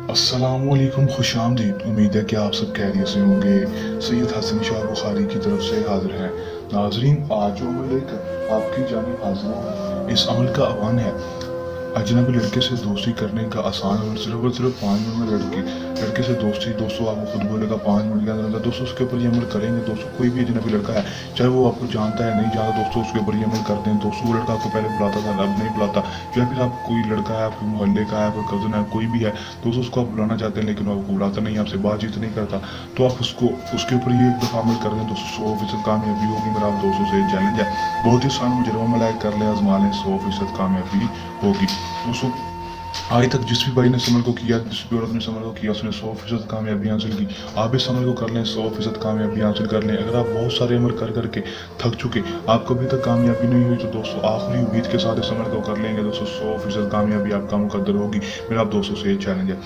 अस्सलामुअलैकुम, खुशामदीद। उम्मीद है कि आप सब खैरियत से होंगे। सैयद हसन शाह बुखारी की तरफ से हाजिर है। नाजरीन, आज जो अमल लेकर आपकी जानिब हाजिर हूँ, इस अमल का आह्वान है अजनबी लड़के से दोस्ती करने का आसान अमल। सिर्फ और सिर्फ 5 मिनट में लड़के से दोस्ती। दोस्तों, आपको खुद बोलेगा 5 मिनट के अंदर दोस्तों उसके ऊपर ये अमल करेंगे। दोस्तों, कोई भी अजनबी लड़का है, चाहे वो आपको जानता है नहीं जानता, दोस्तों उसके ऊपर ये अमल करते हैं। दोस्तों, वो लड़का आपको पहले बुलाता था, अब नहीं बुलाता। या फिर आप कोई लड़का है, आपके मोहल्ले का है, आपका कज़न है, कोई भी है, दोस्तों उसको आप बुलाना चाहते हैं लेकिन वो आपको बुलाता नहीं, आपसे बातचीत नहीं करता, तो आप उसको उसके ऊपर ये एक दफ़ा अमल कर दें दोस्तों, 100% कामयाबी होगी। मेरा आप दोस्तों से चैलेंज है, बहुत ही आसान मुजरबा मलाक कर ले, आजमा लें, 100% कामयाबी होगी। दोस्तों, आज तक जिस भी भाई ने इस अमल को किया, जिस भी औरत ने इस अमल को किया, उसने 100% कामयाबी हासिल की। आप इस अमल को कर लें, 100% कामयाबी हासिल कर लें। अगर आप बहुत सारे अमल कर करके थक चुके, आपको अभी तक कामयाबी नहीं हुई, तो दोस्तों आखिरी उम्मीद के साथ इस अमल को कर लेंगे दोस्तों, 100% कामयाबी आपका मुकद्दर होगी। मेरा आप दोस्तों से ये चैलेंज है।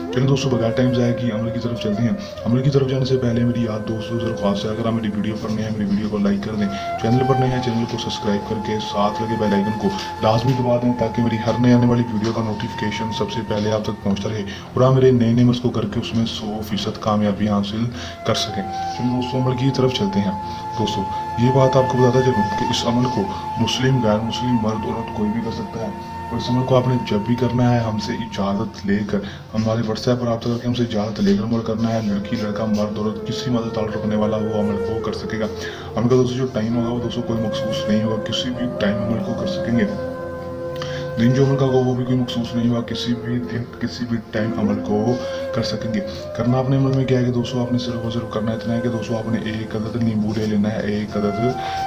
चलिए दोस्तों, बगैर टाइम ज़ाया किए अमल की तरफ चलते हैं। अमल की तरफ जाने से पहले मेरी याद दोस्तों दरख्वास्त है, अगर आप मेरी वीडियो पर नए हैं, मेरी वीडियो को लाइक कर दें। चैनल पर नए हैं, चैनल को सब्सक्राइब करके साथ लगे बेल आइकन को लाजमी दबा दें, ताकि मेरी हर नए आने वाली वीडियो का नोटिफिकेशन सबसे पहले आप तक पहुंचता रहे और आप मेरे नए नए को करके उसमें 100% कामयाबी हासिल कर सकें। चलिए दोस्तों, अमल की तरफ चलते हैं। दोस्तों, ये बात आपको बताता चलूँ कि इस अमल को मुस्लिम, गैर मुस्लिम, मर्द औरत कोई भी कर सकता है। और इस अमल को आपने जब भी करना है, हमसे इजाज़त लेकर, हमारे व्हाट्सएप पर रब्ता करके हमसे इजाज़त लेकर अमल करना है। लड़की, लड़का, मर्द औरत, किसी मदद ताल्लुक़ रखने वाला वो अमल को कर सकेगा। अमल का दोस्तों जो टाइम होगा वो दोस्तों कोई मखसूस नहीं होगा, किसी भी टाइम अमल को कर सकेंगे। दिन जो अमल का होगा वो भी कोई मखसूस नहीं हुआ, किसी भी दिन किसी भी टाइम अमल को कर सकेंगे। करना अपने अमल में क्या है कि दोस्तों आपने सिर्फ और सिर्फ करना इतना है कि दोस्तों आपने एक अदद नींबू ले लेना है। एक अदद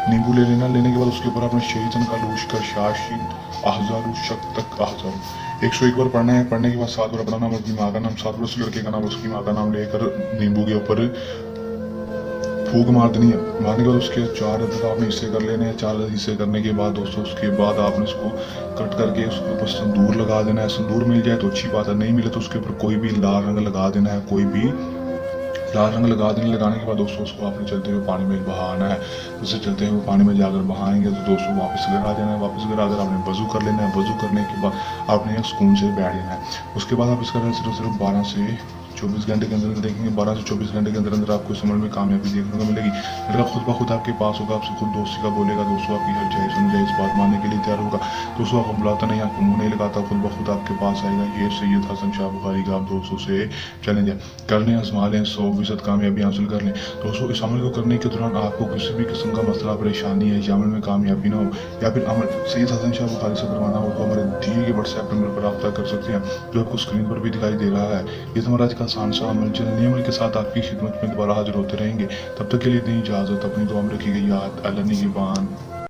नींबू ले लेना, लेने के बाद उसके ऊपर आपने शेजन का लूशकर शाशीन अहजारू शक तक अहजारू 101 बार पढ़ना है। पढ़ने के बाद 7 बार अपना नाम, अपनी माँ का नाम, 7 बार उस लड़के का नाम, उसकी माँ का नाम लेकर नींबू के ऊपर फूक मार देनी है। मारने के बाद उसके 4 अदद आपने हिस्से कर लेने हैं। 4 अदद हिस्से करने के बाद दोस्तों उसके बाद आपने उसको कट करके उसके ऊपर संदूर लगा देना है। संदूर मिल जाए तो अच्छी बात है, नहीं मिले तो उसके ऊपर कोई भी लाल रंग लगा देना है। कोई भी लाल रंग लगा देने, लगाने के बाद दोस्तों उसको आपने चलते हुए पानी में बहाना है। उससे चलते हुए पानी में जाकर बहाएंगे तो दोस्तों वापस घर आ जाना है। वापस घर आकर आपने वजू कर लेना है। वजू करने के बाद आपने सुकून से बैठ जाना है। उसके बाद आप इसका सिर्फ 12 से 24 घंटे के अंदर देखेंगे। 12 से 24 घंटे के अंदर अंदर आपको इस अमल में कामयाबी देखने को मिलेगी। लड़का खुद ब खुद आपके पास होगा, आपसे खुद दोस्ती का बोलेगा। दोस्तों, आपकी हर जायज़ सुन जाए इस बात मानने के लिए तैयार होगा। दोस्तों, आपको बुलाता नहीं, आपको मुँह नहीं लगाता, खुद ब खुद आपके पास आएगा। ये सैयद हसन शाह बुखारी का आप दोस्तों से चैलेंज है। कर लें, आजमा लें, 100% कामयाबी हासिल कर लें। दोस्तों, इस अमल को करने के दौरान आपको किसी भी किस्म का मसला, परेशानी है, या अमल में कामयाबी ना हो, या फिर अमल सैयद हसन शाह बुखारी से करवाना हो, तो हमारे दिए गए व्हाट्सएप नंबर पर रब्ता कर सकते हैं, जो आपको स्क्रीन पर भी दिखाई दे रहा है। ये हमारा आज का आसान सा अमल। नए अमल के साथ आपकी खिदमत में दोबारा हाजिर होते रहेंगे। तब तक के लिए दी इजाज़त। अपनी दुआ में रखिएगा याद। अल्लाह निगहबान।